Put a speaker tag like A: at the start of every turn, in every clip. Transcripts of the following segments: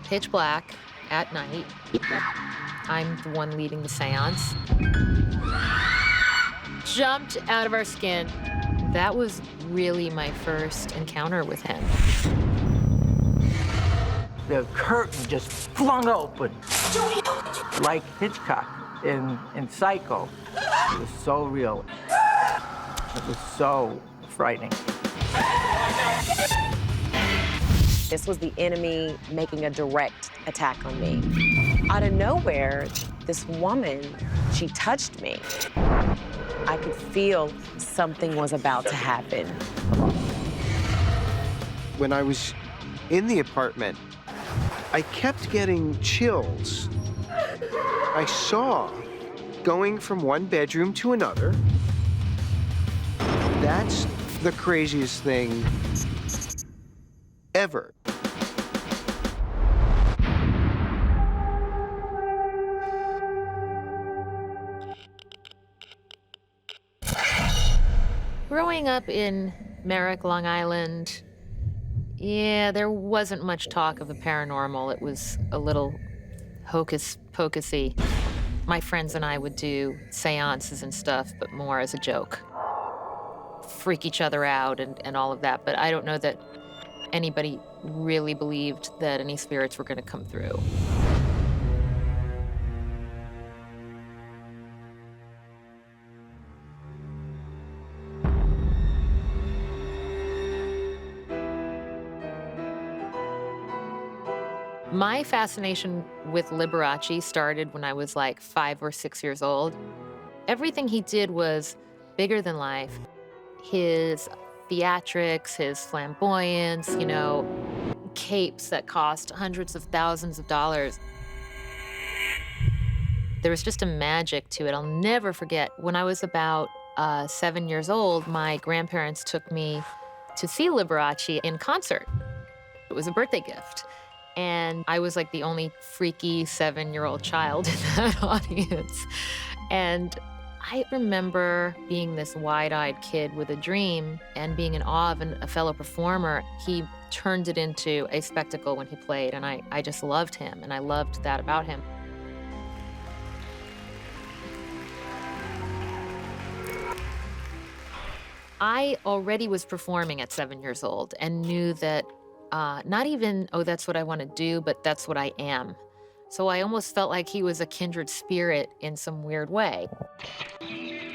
A: pitch black at night. I'm the one leading the séance. Jumped out of our skin. That was really my first encounter with him.
B: The curtain just flung open, like Hitchcock in Psycho. It was so real. It was so frightening.
C: This was the enemy making a direct attack on me. Out of nowhere, this woman, she touched me. I could feel something was about to happen.
D: When I was in the apartment, I kept getting chills. I saw going from one bedroom to another. That's the craziest thing ever.
A: Growing up in Merrick, Long Island, yeah, there wasn't much talk of the paranormal. It was a little hocus-pocusy. My friends and I would do seances and stuff, but more as a joke. Freak each other out and all of that, but I don't know that anybody really believed that any spirits were going to come through. My fascination with Liberace started when I was like 5 or 6 years old. Everything he did was bigger than life. His theatrics, his flamboyance, you know, capes that cost hundreds of thousands of dollars. There was just a magic to it. I'll never forget. When I was about 7 years old, my grandparents took me to see Liberace in concert. It was a birthday gift. And I was like the only freaky 7-year-old child in that audience. And I remember being this wide-eyed kid with a dream and being in awe of a fellow performer. He turned it into a spectacle when he played, and I just loved him, and I loved that about him. I already was performing at 7 years old and knew that not even, oh, that's what I want to do, but that's what I am. So I almost felt like he was a kindred spirit in some weird way.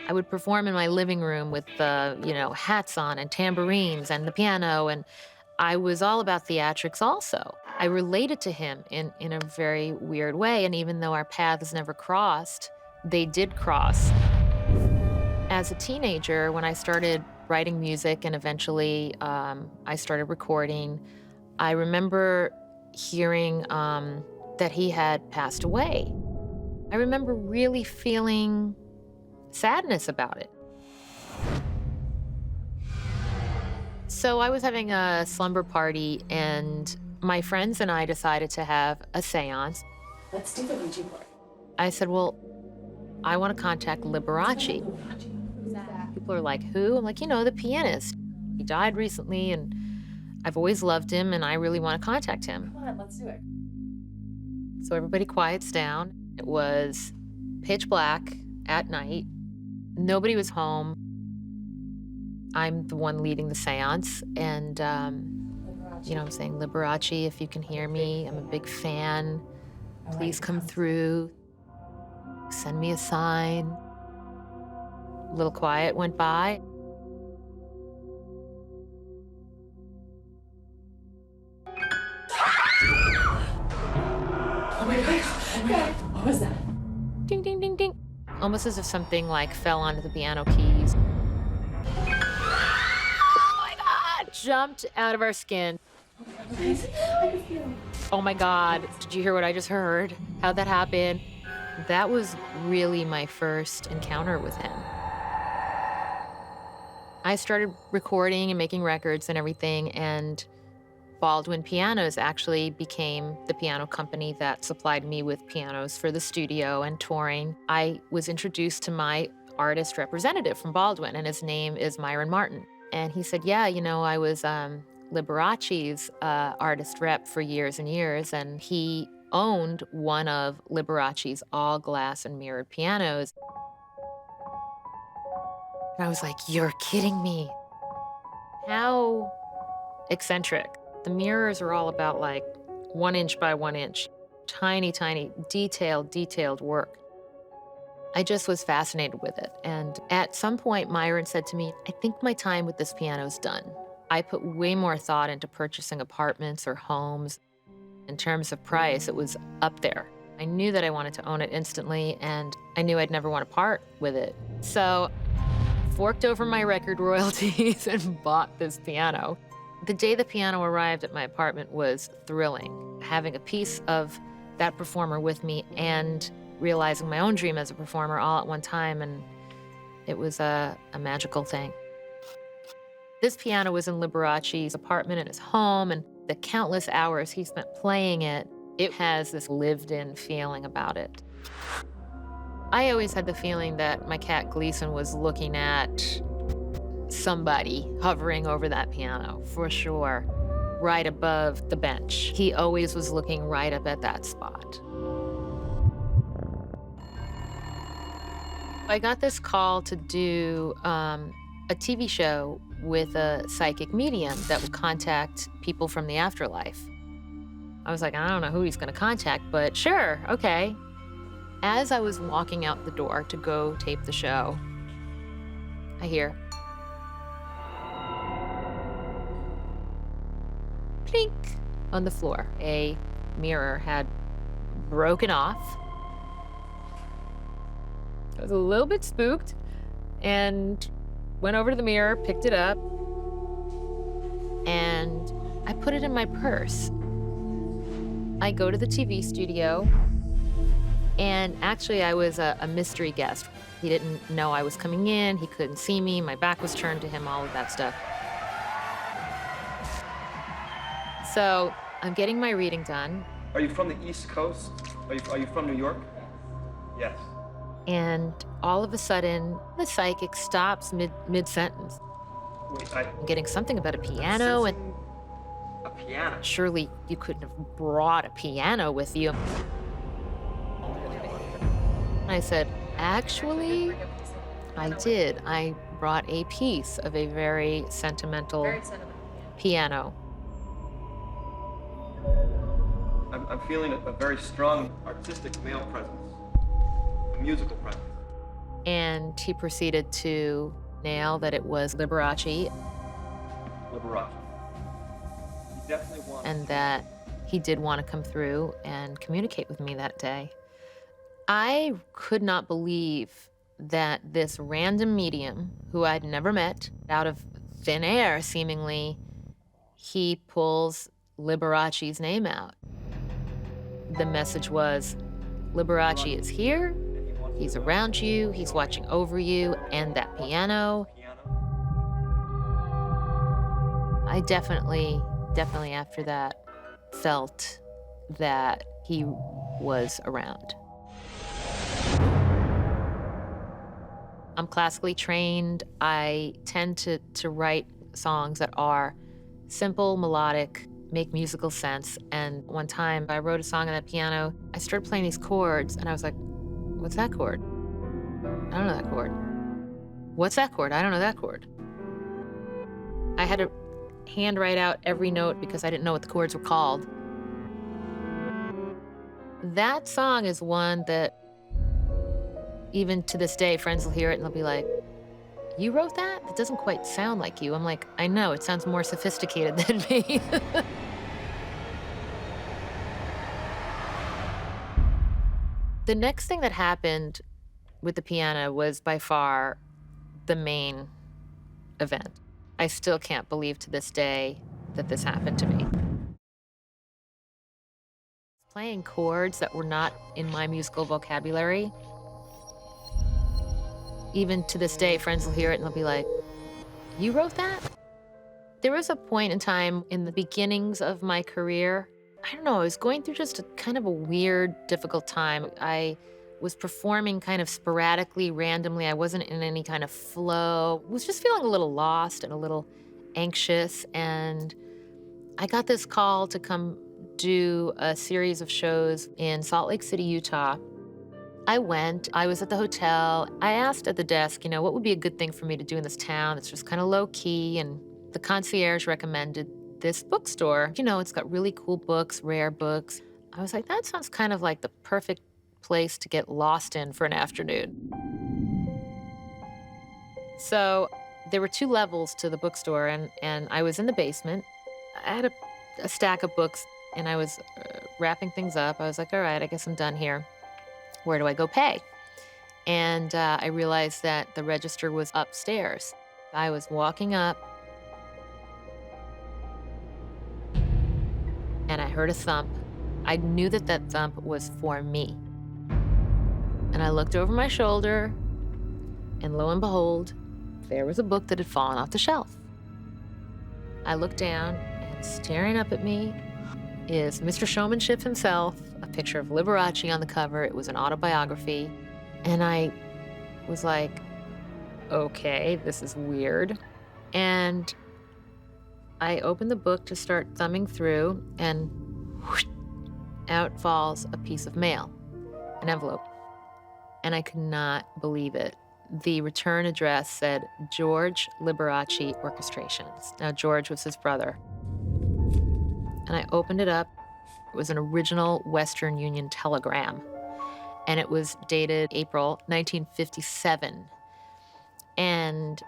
A: I would perform in my living room with hats on and tambourines and the piano, and I was all about theatrics also. I related to him in a very weird way, and even though our paths never crossed, they did cross. As a teenager, when I started writing music and eventually I started recording, I remember hearing that he had passed away. I remember really feeling sadness about it. So I was having a slumber party, and my friends and I decided to have a séance.
E: Let's do the Ouija board.
A: I said, well, I want to contact Liberace.
E: Who's that?
A: People are like, who? I'm like, the pianist. He died recently, and I've always loved him, and I really want to contact him.
E: Come on, let's do it.
A: So everybody quiets down. It was pitch black at night. Nobody was home. I'm the one leading the séance, and I'm saying, Liberace, if you can hear me, I'm a big fan. Please come through. Send me a sign. A little quiet went by.
E: Oh my God. What was that?
A: Ding, ding, ding, ding. Almost as if something like fell onto the piano keys. Oh my God! Jumped out of our skin. Oh my God, did you hear what I just heard? How'd that happen? That was really my first encounter with him. I started recording and making records and everything, and Baldwin Pianos actually became the piano company that supplied me with pianos for the studio and touring. I was introduced to my artist representative from Baldwin, and his name is Myron Martin. And he said, yeah, I was Liberace's artist rep for years and years, and he owned one of Liberace's all glass and mirrored pianos. And I was like, you're kidding me. How eccentric. The mirrors are all about like 1 inch by 1 inch, tiny, tiny, detailed work. I just was fascinated with it. And at some point, Myron said to me, I think my time with this piano's done. I put way more thought into purchasing apartments or homes. In terms of price, it was up there. I knew that I wanted to own it instantly, and I knew I'd never want to part with it. So forked over my record royalties and bought this piano. The day the piano arrived at my apartment was thrilling. Having a piece of that performer with me and realizing my own dream as a performer all at one time, and it was a magical thing. This piano was in Liberace's apartment in his home, and the countless hours he spent playing it, it has this lived-in feeling about it. I always had the feeling that my cat Gleason was looking at somebody hovering over that piano, for sure, right above the bench. He always was looking right up at that spot. I got this call to do a TV show with a psychic medium that would contact people from the afterlife. I was like, I don't know who he's gonna contact, but sure, okay. As I was walking out the door to go tape the show, I hear clink on the floor. A mirror had broken off. I was a little bit spooked and went over to the mirror, picked it up, and I put it in my purse. I go to the TV studio, and actually I was a mystery guest. He didn't know I was coming in, he couldn't see me, my back was turned to him, all of that stuff. So I'm getting my reading done.
F: Are you from the East Coast? Are you from New York? Yes.
A: And all of a sudden, the psychic stops mid-sentence.
F: Wait,
A: I'm getting something about a piano, and
F: a piano?
A: surely you couldn't have brought a piano with you. I said, actually, I did. I brought a piece of a very sentimental piano.
F: I'm feeling a very strong artistic male presence, a musical presence.
A: And he proceeded to nail that it was Liberace,
F: Liberace. He definitely wants.
A: and that he did want to come through and communicate with me that day. I could not believe that this random medium, who I'd never met, out of thin air seemingly, he pulls Liberace's name out. The message was, Liberace is here, he's around you, he's watching over you, and that piano. I definitely after that felt that he was around. I'm classically trained. I tend to write songs that are simple, melodic, make musical sense. And one time I wrote a song on that piano. I started playing these chords and I was like, what's that chord? I don't know that chord. What's that chord? I don't know that chord. I had to handwrite out every note because I didn't know what the chords were called. That song is one that even to this day, friends will hear it and they'll be like, you wrote that? It doesn't quite sound like you. I'm like, I know, it sounds more sophisticated than me. The next thing that happened with the piano was by far the main event. I still can't believe to this day that this happened to me. Playing chords that were not in my musical vocabulary. Even to this day, friends will hear it and they'll be like, you wrote that? There was a point in time in the beginnings of my career, I don't know, I was going through just a kind of a weird, difficult time. I was performing kind of sporadically, randomly. I wasn't in any kind of flow. I was just feeling a little lost and a little anxious. And I got this call to come do a series of shows in Salt Lake City, Utah. I went, I was at the hotel. I asked at the desk, what would be a good thing for me to do in this town that's just kind of low key? And the concierge recommended this bookstore. It's got really cool books, rare books. I was like, that sounds kind of like the perfect place to get lost in for an afternoon. So there were 2 levels to the bookstore, and I was in the basement. I had a stack of books, and I was wrapping things up. I was like, all right, I guess I'm done here. Where do I go pay? And I realized that the register was upstairs. I was walking up, and I heard a thump. I knew that thump was for me. And I looked over my shoulder, and lo and behold, there was a book that had fallen off the shelf. I looked down, and staring up at me is Mr. Showmanship himself, a picture of Liberace on the cover. It was an autobiography. And I was like, okay, this is weird. And I opened the book to start thumbing through, and whoosh, out falls a piece of mail, an envelope. And I could not believe it. The return address said George Liberace Orchestrations. Now, George was his brother. And I opened it up. It was an original Western Union telegram. And it was dated April 1957. And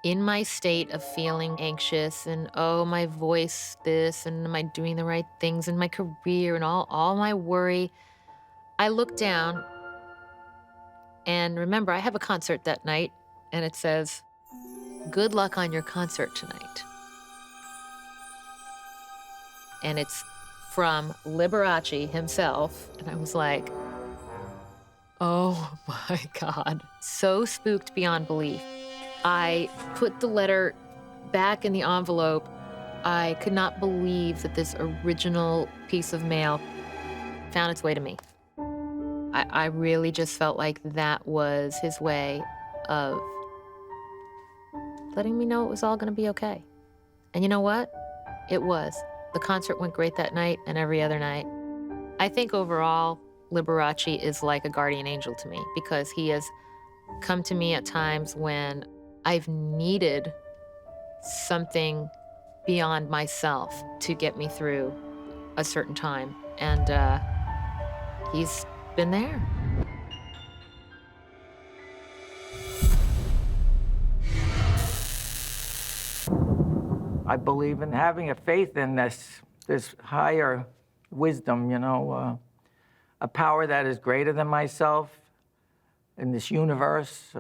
A: in my state of feeling anxious and, oh, my voice, this, and am I doing the right things in my career and all my worry, I looked down. And remember, I have a concert that night, and it says, good luck on your concert tonight. And it's from Liberace himself. And I was like, oh my God. So spooked beyond belief. I put the letter back in the envelope. I could not believe that this original piece of mail found its way to me. I really just felt like that was his way of letting me know it was all going to be okay. And you know what? It was. The concert went great that night and every other night. I think overall, Liberace is like a guardian angel to me because he has come to me at times when I've needed something beyond myself to get me through a certain time. And he's been there.
B: I believe in having a faith in this higher wisdom, a power that is greater than myself in this universe.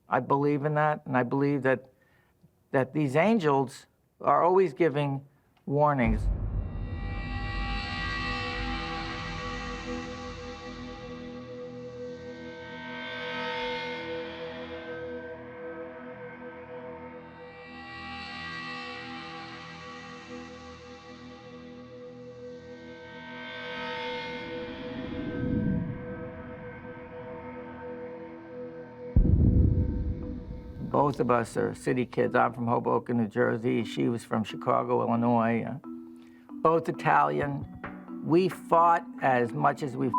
B: I believe in that, and I believe that these angels are always giving warnings. Both of us are city kids. I'm from Hoboken, New Jersey. She was from Chicago, Illinois. Both Italian. We fought as much as we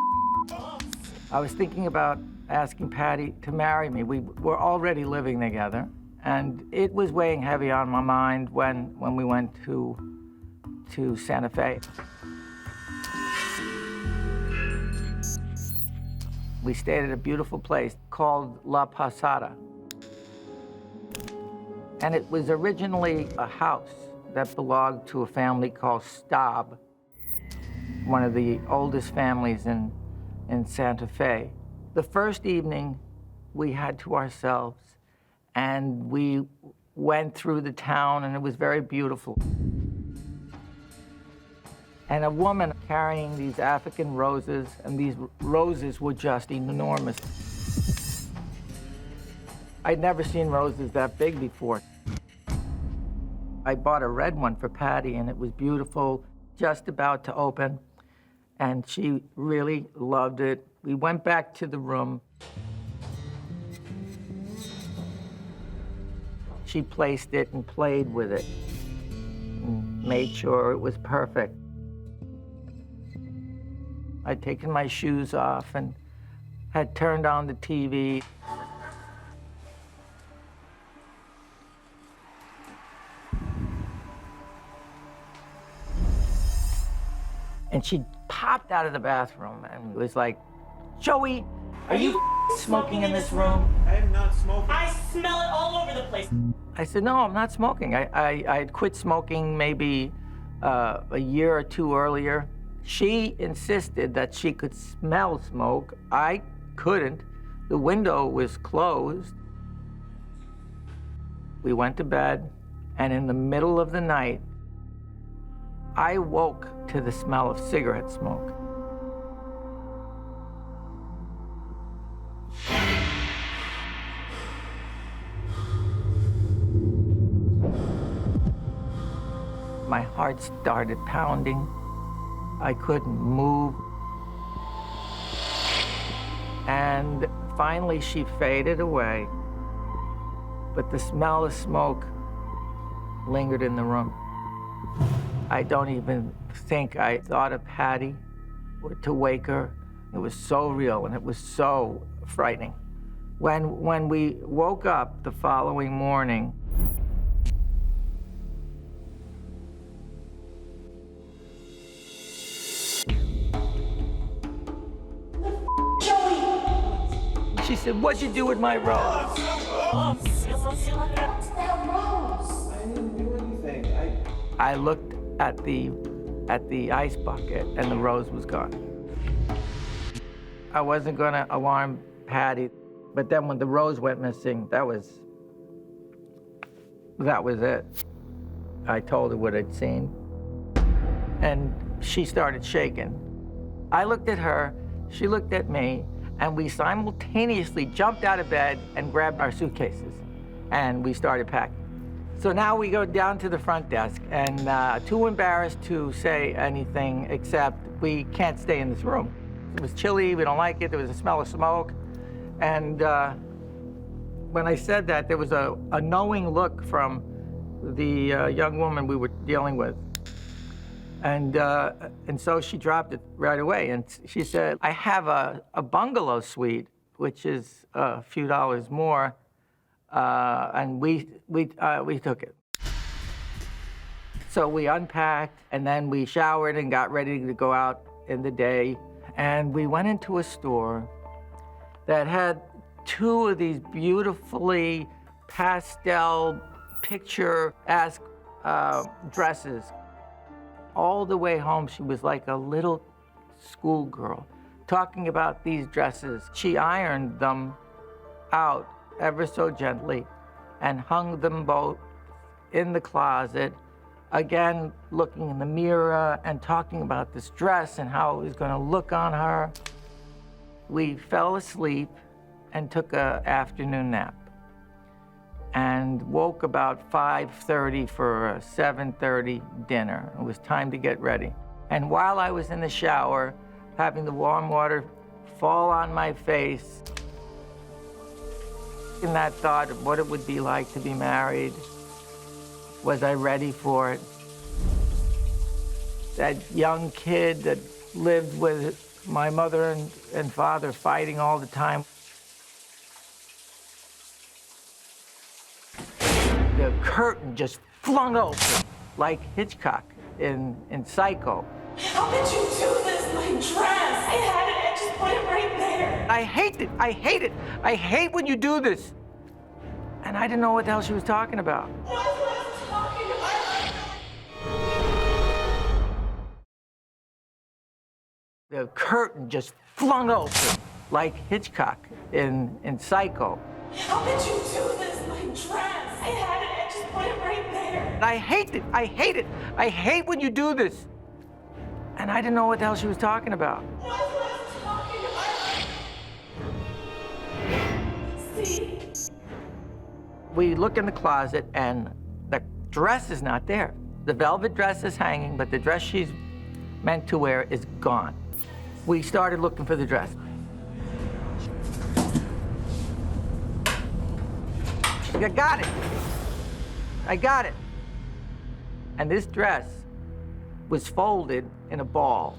B: I was thinking about asking Patty to marry me. We were already living together, and it was weighing heavy on my mind when we went to Santa Fe. We stayed at a beautiful place called La Posada. And it was originally a house that belonged to a family called Staub, one of the oldest families in Santa Fe. The first evening we had to ourselves, and we went through the town, and it was very beautiful. And a woman carrying these African roses, and these roses were just enormous. I'd never seen roses that big before. I bought a red one for Patty, and it was beautiful, just about to open, and she really loved it. We went back to the room. She placed it and played with it. made sure it was perfect. I'd taken my shoes off and had turned on the TV. And she popped out of the bathroom and was like, "Joey, are you smoking in this room?"
G: I am not smoking.
H: I smell it all over the place.
B: I said, "No, I'm not smoking. I had quit smoking maybe a year or two earlier." She insisted that she could smell smoke. I couldn't. The window was closed. We went to bed, and in the middle of the night, I woke to the smell of cigarette smoke. My heart started pounding. I couldn't move. And finally she faded away, but the smell of smoke lingered in the room. I don't even think I thought of Patty or to wake her. It was so real and it was so frightening. When we woke up the following morning, she said, "What'd you do with my rose?"
G: I didn't do anything.
B: I looked at the ice bucket and the rose was gone. I wasn't gonna alarm Patty, but then when the rose went missing, that was it. I told her what I'd seen, and she started shaking. I looked at her, she looked at me, and we simultaneously jumped out of bed and grabbed our suitcases, and we started packing. So now we go down to the front desk, and too embarrassed to say anything except we can't stay in this room. It was chilly, we don't like it, there was a smell of smoke. And when I said that, there was a knowing look from the young woman we were dealing with. And so she dropped it right away. And she said, "I have a bungalow suite, which is a few dollars more, and we took it." So we unpacked, and then we showered and got ready to go out in the day. And we went into a store that had two of these beautifully pastel picture-esque dresses. All the way home, she was like a little schoolgirl talking about these dresses. She ironed them out ever so gently and hung them both in the closet, again looking in the mirror and talking about this dress and how it was going to look on her. We fell asleep and took an afternoon nap and woke about 5:30 for a 7:30 dinner. It was time to get ready. And while I was in the shower, having the warm water fall on my face, in that thought of what it would be like to be married, was I ready for it? That young kid that lived with my mother and father fighting all the time. The curtain just flung open like Hitchcock in Psycho.
H: How did you do this? My dress! I had it, I just put it right there.
B: I hate it, I hate it. I hate when you do this. And I didn't know what the hell she was talking about.
H: What was I talking about?
B: The curtain just flung open like Hitchcock in Psycho.
H: How did you do this? My dress! I had it, I just put it right there.
B: I hate it, I hate it. I hate when you do this. And I didn't know what the hell she was talking about.
H: What was I talking about? See?
B: We look in the closet and the dress is not there. The velvet dress is hanging, but the dress she's meant to wear is gone. We started looking for the dress. I got it. I got it. And this dress was folded in a ball.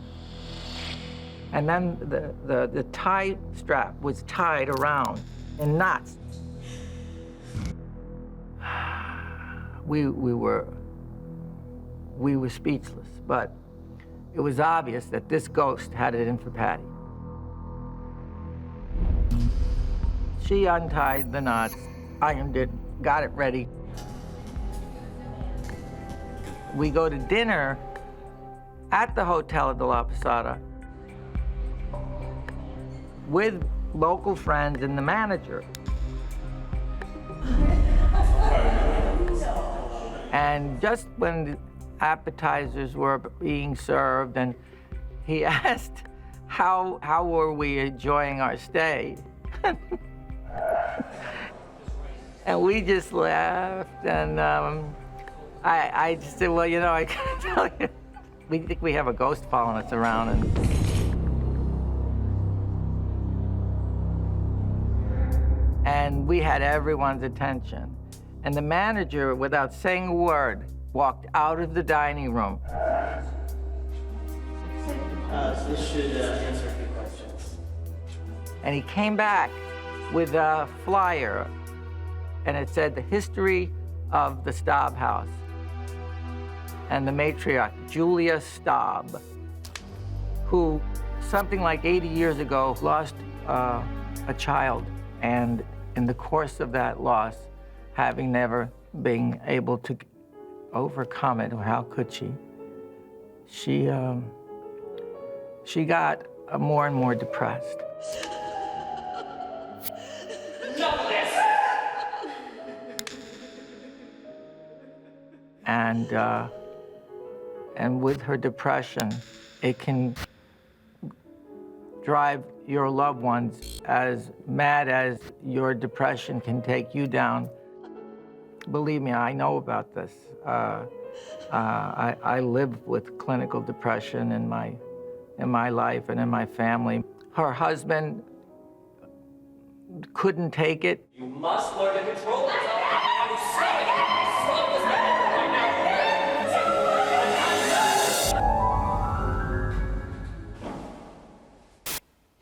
B: And then the tie strap was tied around in knots. We were speechless, but it was obvious that this ghost had it in for Patty. She untied the knots, ironed it, got it ready. We go to dinner at the Hotel de la Posada with local friends and the manager. And just when the appetizers were being served, and he asked how were we enjoying our stay. And we just laughed, and I just said, well, you know, I gotta tell you, we think we have a ghost following us around. And we had everyone's attention. And the manager, without saying a word, walked out of the dining room.
I: So this should answer a few questions.
B: And he came back with a flyer, and it said, the history of the Staub house. And the matriarch, Julia Staub, who something like 80 years ago lost a child. And in the course of that loss, having never been able to overcome it, or how could she? She got more and more depressed. And with her depression, it can drive your loved ones as mad as your depression can take you down. Believe me, I know about this. I live with clinical depression in my life and in my family. Her husband couldn't take it.
I: You must learn to control yourself.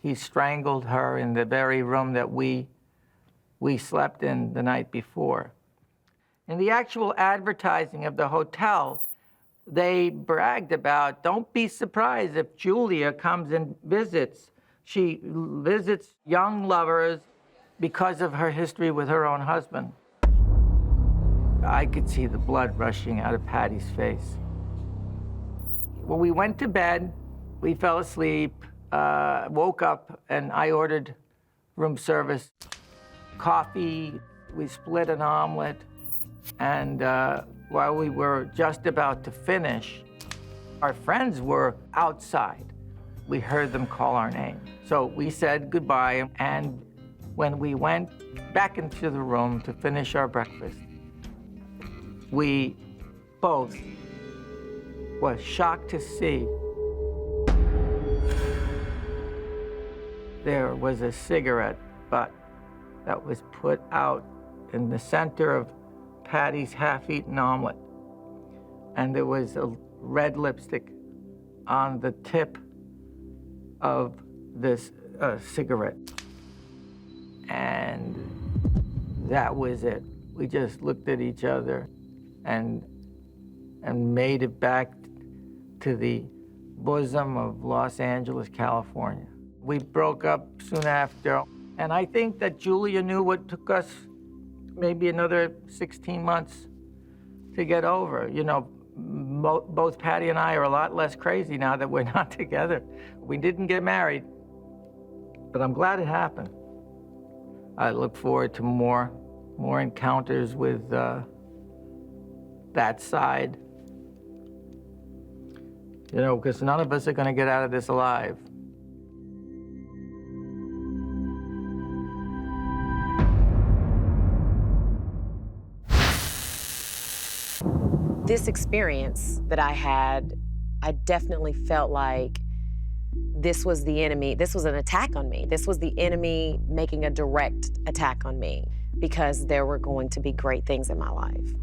B: He strangled her in the very room that we slept in the night before. In the actual advertising of the hotel, they bragged about, don't be surprised if Julia comes and visits. She visits young lovers because of her history with her own husband. I could see the blood rushing out of Patty's face. When we went to bed, we fell asleep, woke up, and I ordered room service, coffee, we split an omelet, and while we were just about to finish, our friends were outside. We heard them call our name. So we said goodbye, and when we went back into the room to finish our breakfast, we both were shocked to see there was a cigarette butt that was put out in the center of Patty's half-eaten omelet. And there was a red lipstick on the tip of this cigarette. And that was it. We just looked at each other and made it back to the bosom of Los Angeles, California. We broke up soon after, and I think that Julia knew what took us maybe another 16 months to get over. You know, both Patty and I are a lot less crazy now that we're not together. We didn't get married, but I'm glad it happened. I look forward to more encounters with that side. You know, because none of us are going to get out of this alive.
C: This experience that I had, I definitely felt like this was the enemy. This was an attack on me. This was the enemy making a direct attack on me because there were going to be great things in my life.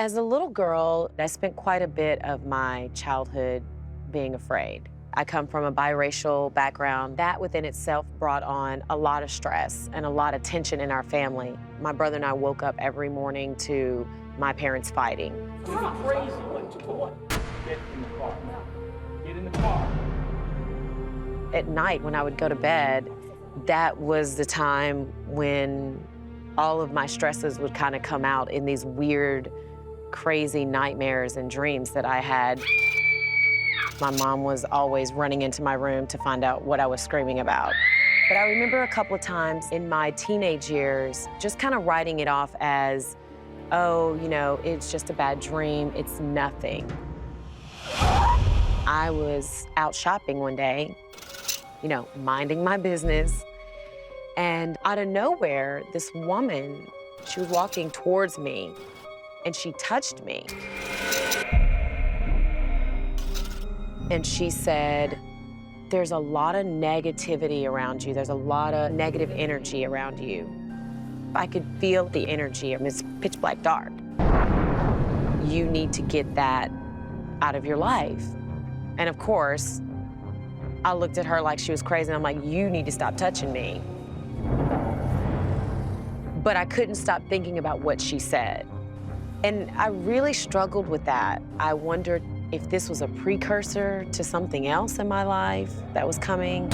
C: As a little girl, I spent quite a bit of my childhood being afraid. I come from a biracial background. That within itself brought on a lot of stress and a lot of tension in our family. My brother and I woke up every morning to my parents fighting.
B: You're crazy. Get in the car. Get in the car.
C: At night, when I would go to bed, that was the time when all of my stresses would kind of come out in these weird, crazy nightmares and dreams that I had. My mom was always running into my room to find out what I was screaming about. But I remember a couple of times in my teenage years just kind of writing it off as, oh, you know, it's just a bad dream, it's nothing. I was out shopping one day, you know, minding my business, and out of nowhere, this woman, she was walking towards me, and she touched me. And she said, there's a lot of negativity around you. There's a lot of negative energy around you. I could feel the energy. I mean, it's pitch black dark. You need to get that out of your life. And of course, I looked at her like she was crazy, and I'm like, you need to stop touching me. But I couldn't stop thinking about what she said. And I really struggled with that. I wondered if this was a precursor to something else in my life that was coming.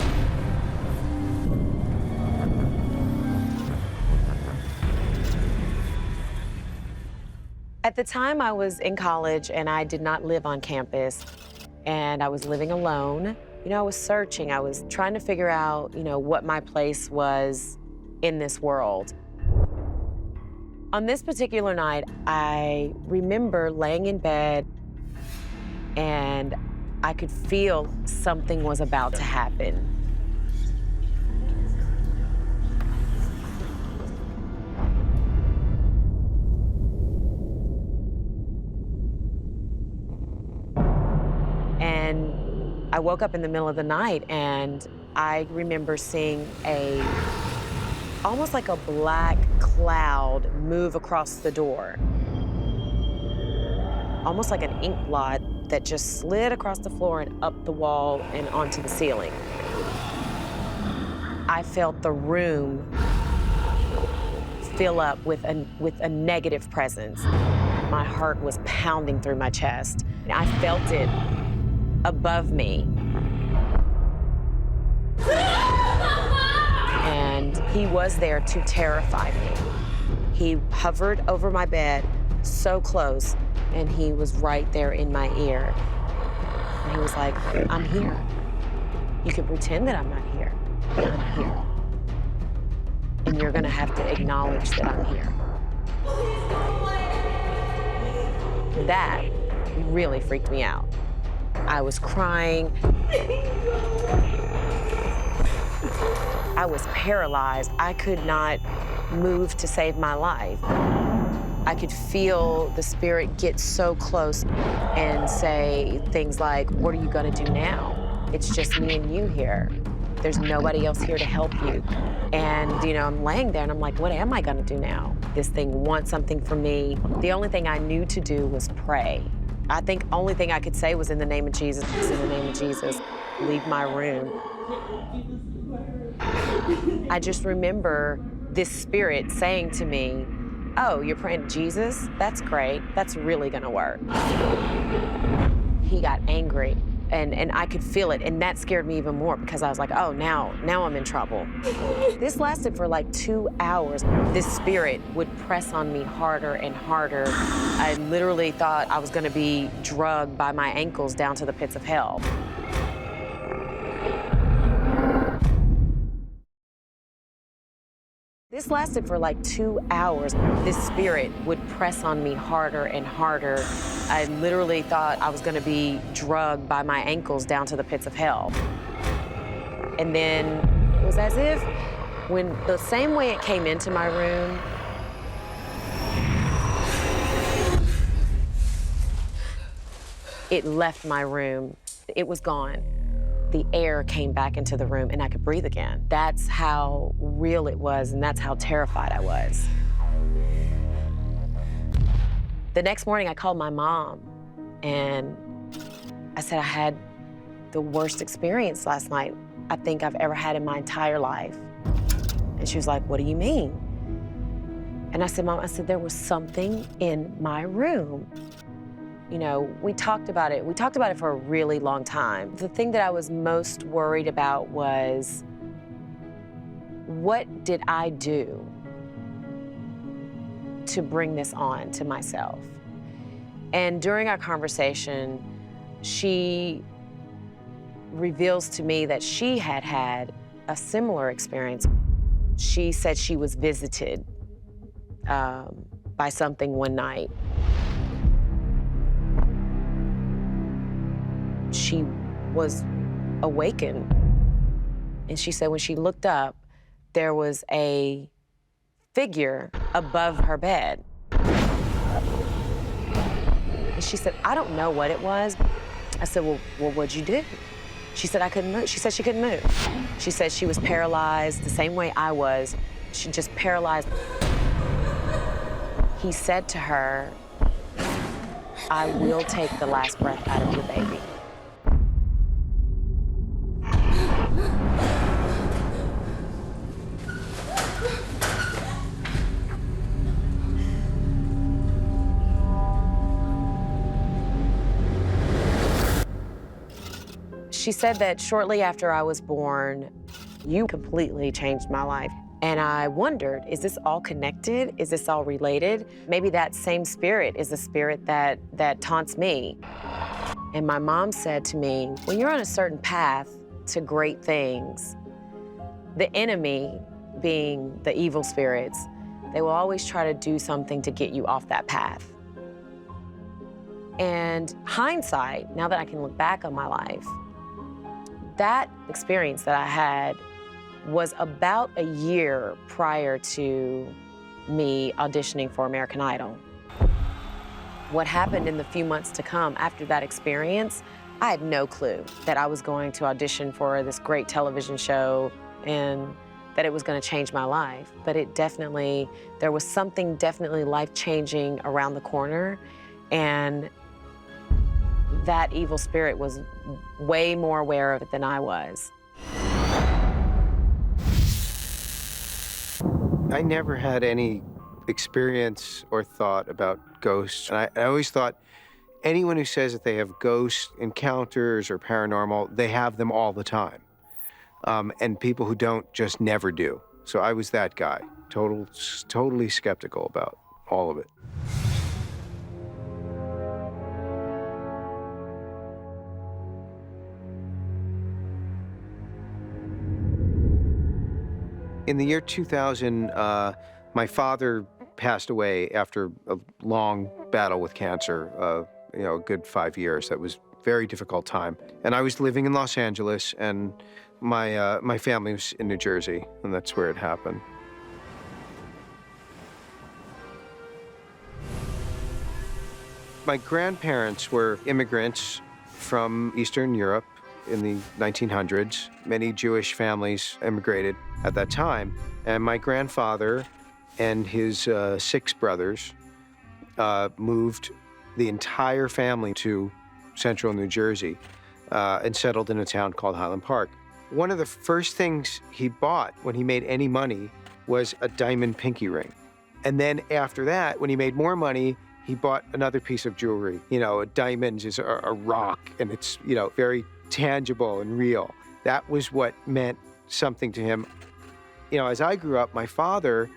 C: At the time, I was in college and I did not live on campus, and I was living alone. You know, I was searching. I was trying to figure out, you know, what my place was in this world. On this particular night, I remember laying in bed and I could feel something was about to happen. And I woke up in the middle of the night and I remember seeing almost like a black cloud move across the door. Almost like an ink blot that just slid across the floor and up the wall and onto the ceiling. I felt the room fill up with a negative presence. My heart was pounding through my chest. I felt it above me. And he was there to terrify me. He hovered over my bed so close, and he was right there in my ear. And he was like, I'm here. You can pretend that I'm not here, but I'm here. And you're gonna have to acknowledge that I'm here. That really freaked me out. I was crying. I was paralyzed. I could not move to save my life. I could feel the spirit get so close and say things like, what are you gonna do now? It's just me and you here. There's nobody else here to help you. And, you know, I'm laying there and I'm like, what am I gonna do now? This thing wants something from me. The only thing I knew to do was pray. I think only thing I could say was in the name of Jesus, in the name of Jesus, leave my room. I just remember this spirit saying to me, oh, you're praying to Jesus? That's great. That's really gonna work. He got angry, and I could feel it, and that scared me even more because I was like, oh, now I'm in trouble. This lasted for like 2 hours. This spirit would press on me harder and harder. I literally thought I was gonna be drugged by my ankles down to the pits of hell. This lasted for like 2 hours. This spirit would press on me harder and harder. I literally thought I was gonna be drugged by my ankles down to the pits of hell. And then it was as if when the same way it came into my room, it left my room. It was gone. The air came back into the room and I could breathe again. That's how real it was, and that's how terrified I was. The next morning, I called my mom, and I said I had the worst experience last night I think I've ever had in my entire life. And she was like, what do you mean? And I said, Mom, there was something in my room. You know, we talked about it. We talked about it for a really long time. The thing that I was most worried about was, what did I do to bring this on to myself? And during our conversation, she reveals to me that she had had a similar experience. She said she was visited by something one night. She was awakened, and she said when she looked up, there was a figure above her bed. And she said, I don't know what it was. I said, well, what'd you do? She said, I couldn't move. She said she couldn't move. She said she was paralyzed the same way I was. She just paralyzed. He said to her, I will take the last breath out of your baby. She said that shortly after I was born, you completely changed my life. And I wondered, is this all connected? Is this all related? Maybe that same spirit is the spirit that taunts me. And my mom said to me, when you're on a certain path to great things, the enemy, being the evil spirits, they will always try to do something to get you off that path. And hindsight, now that I can look back on my life, that experience that I had was about a year prior to me auditioning for American Idol. What happened in the few months to come after that experience, I had no clue that I was going to audition for this great television show and that it was going to change my life. But it definitely, there was something definitely life-changing around the corner, and that evil spirit was way more aware of it than I was.
D: I never had any experience or thought about ghosts. And I always thought anyone who says that they have ghost encounters or paranormal, they have them all the time. And people who don't just never do. So I was that guy, totally skeptical about all of it. In the year 2000, my father passed away after a long battle with cancer, a good 5 years. That was a very difficult time. And I was living in Los Angeles, and my family was in New Jersey, and that's where it happened. My grandparents were immigrants from Eastern Europe in the 1900s. Many Jewish families immigrated at that time. And my grandfather and his 6 brothers moved the entire family to central New Jersey and settled in a town called Highland Park. One of the first things he bought when he made any money was a diamond pinky ring. And then after that, when he made more money, he bought another piece of jewelry. You know, a diamond is a rock, and it's, very tangible and real. That was what meant something to him. As I grew up, my father,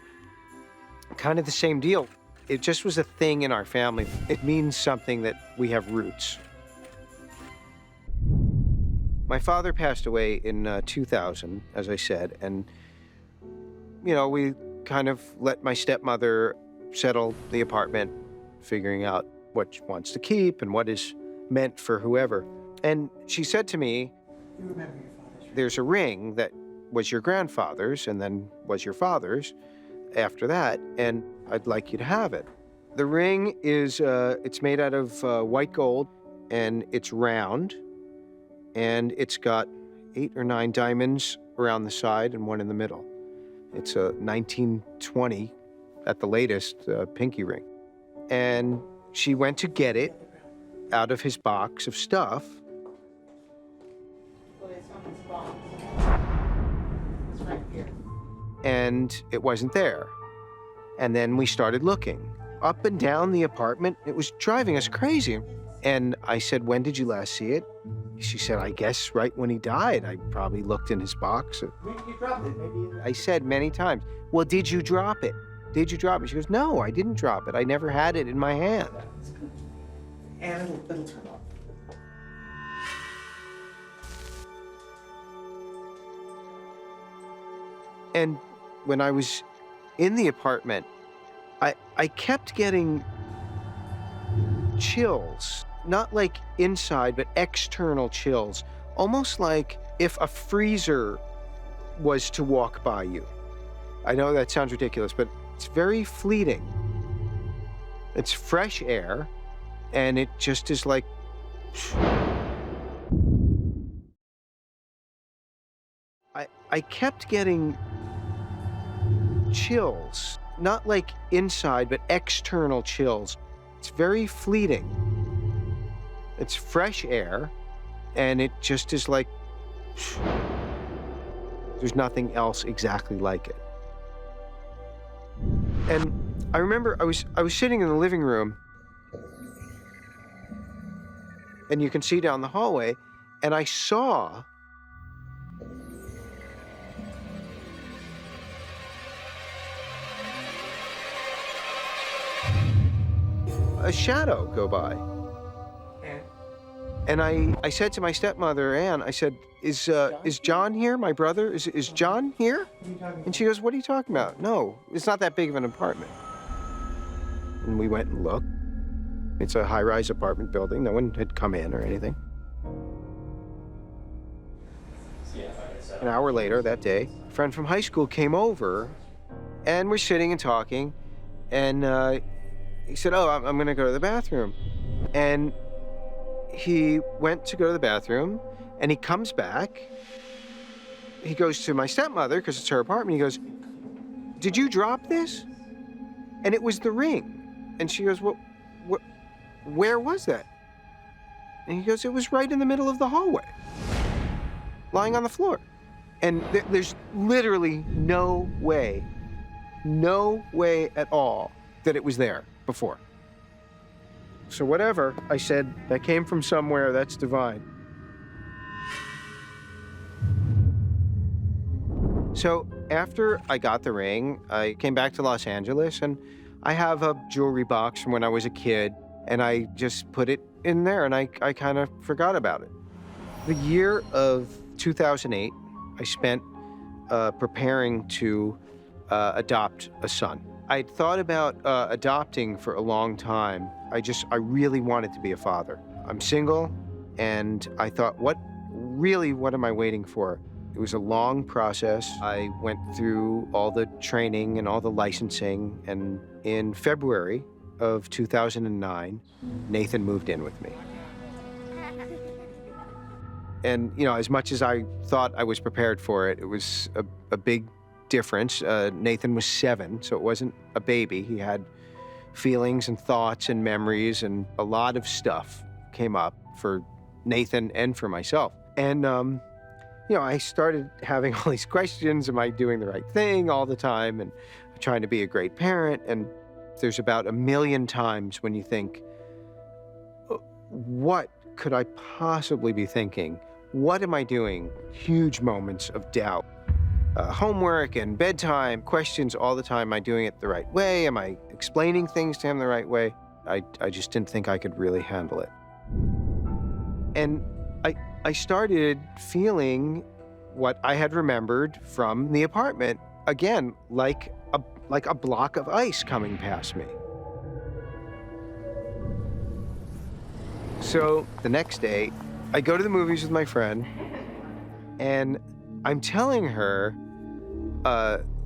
D: kind of the same deal. It just was a thing in our family. It means something that we have roots. My father passed away in 2000, as I said, and, we kind of let my stepmother settle the apartment, figuring out what she wants to keep and what is meant for whoever. And she said to me,
G: You remember your father's ring?
D: there's a ring that was your grandfather's and then was your father's after that, and I'd like you to have it. The ring is, it's made out of white gold, and it's round, and it's got 8 or 9 diamonds around the side and one in the middle. It's a 1920, at the latest, pinky ring. And she went to get it out of his box of stuff.
B: It's right here.
D: And it wasn't there. And then we started looking up and down the apartment. It was driving us crazy. And I said, when did you last see it? She said, I guess right when he died. I probably looked in his box.
B: Maybe you dropped it.
D: I said many times, well, did you drop it? Did you drop it? She goes, no, I didn't drop it. I never had it in my hand.
B: And it'll turn off.
D: And when I was in the apartment, I kept getting chills, not like inside, but external chills, almost like if a freezer was to walk by you. I know that sounds ridiculous, but it's very fleeting. It's fresh air, and it just is like, I kept getting chills, not like inside, but external chills. It's very fleeting. It's fresh air, and it just is like, there's nothing else exactly like it. And I remember I was sitting in the living room, and you can see down the hallway, and I saw a shadow go by. And I said to my stepmother, Anne, I said, is John here, my brother? Is John here? And she goes, what are you talking about? No, it's not that big of an apartment. And we went and looked. It's a high-rise apartment building. No one had come in or anything. An hour later that day, a friend from high school came over, and we're sitting and talking, and he said, oh, I'm gonna go to the bathroom. And he went to go to the bathroom, and he comes back. He goes to my stepmother, because it's her apartment. He goes, did you drop this? And it was the ring. And she goes, well, where was that? And he goes, it was right in the middle of the hallway, lying on the floor. And there's literally no way at all that it was there before. So whatever, I said, that came from somewhere, that's divine. So after I got the ring, I came back to Los Angeles, and I have a jewelry box from when I was a kid, and I just put it in there, and I kind of forgot about it. The year of 2008, I spent preparing to adopt a son. I'd thought about adopting for a long time. I really wanted to be a father. I'm single, and I thought, what am I waiting for? It was a long process. I went through all the training and all the licensing, and in February of 2009, Nathan moved in with me. And, you know, as much as I thought I was prepared for it, it was a big difference. Nathan was 7, so it wasn't a baby. He had feelings and thoughts and memories, and a lot of stuff came up for Nathan and for myself. And, you know, I started having all these questions. Am I doing the right thing all the time? And trying to be a great parent. And there's about 1 million times when you think, what could I possibly be thinking? What am I doing? Huge moments of doubt. Homework and bedtime, questions all the time. Am I doing it the right way? Am I explaining things to him the right way? I just didn't think I could really handle it. And I started feeling what I had remembered from the apartment, again, like a block of ice coming past me. So the next day, I go to the movies with my friend, and I'm telling her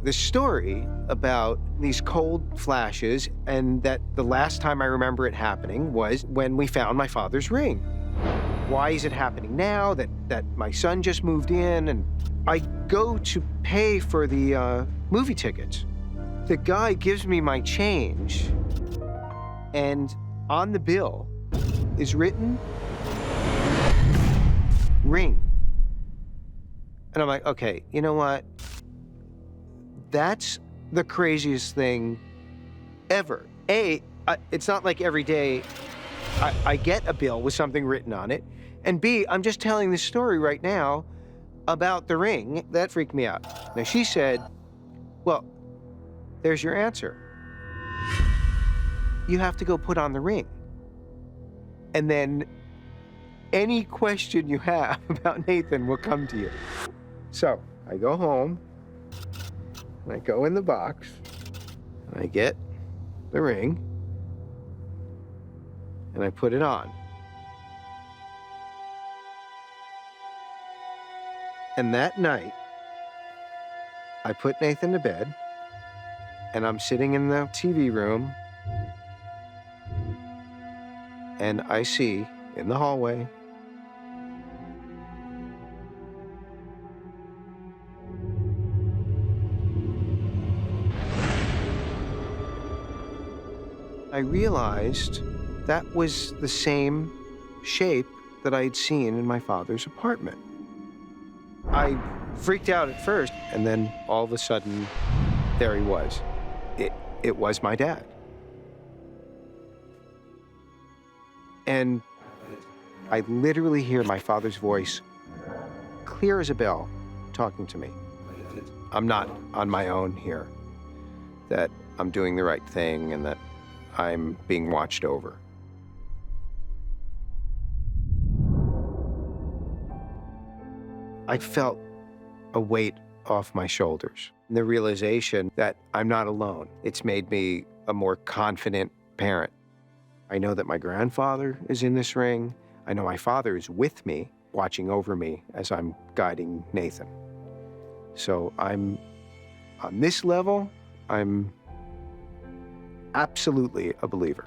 D: this story about these cold flashes, and that the last time I remember it happening was when we found my father's ring. Why is it happening now that my son just moved in? And I go to pay for the movie tickets. The guy gives me my change, and On the bill is written ring. And I'm like, okay, you know what? That's the craziest thing ever. It's not like every day I get a bill with something written on it. And B, I'm just telling this story right now about the ring. That freaked me out. Now she said, well, there's your answer. You have to go put on the ring. And then any question you have about Nathan will come to you. So I go home, and I go in the box, and I get the ring, and I put it on. And that night, I put Nathan to bed, and I'm sitting in the TV room, and I see in the hallway I realized that was the same shape that I had seen in my father's apartment. I freaked out at first, and then all of a sudden, there he was. It was my dad. And I literally hear my father's voice, clear as a bell, talking to me. I'm not on my own here, that I'm doing the right thing and that I'm being watched over. I felt a weight off my shoulders. And the realization that I'm not alone. It's made me a more confident parent. I know that my grandfather is in this ring. I know my father is with me, watching over me as I'm guiding Nathan. So on this level, I'm absolutely a believer.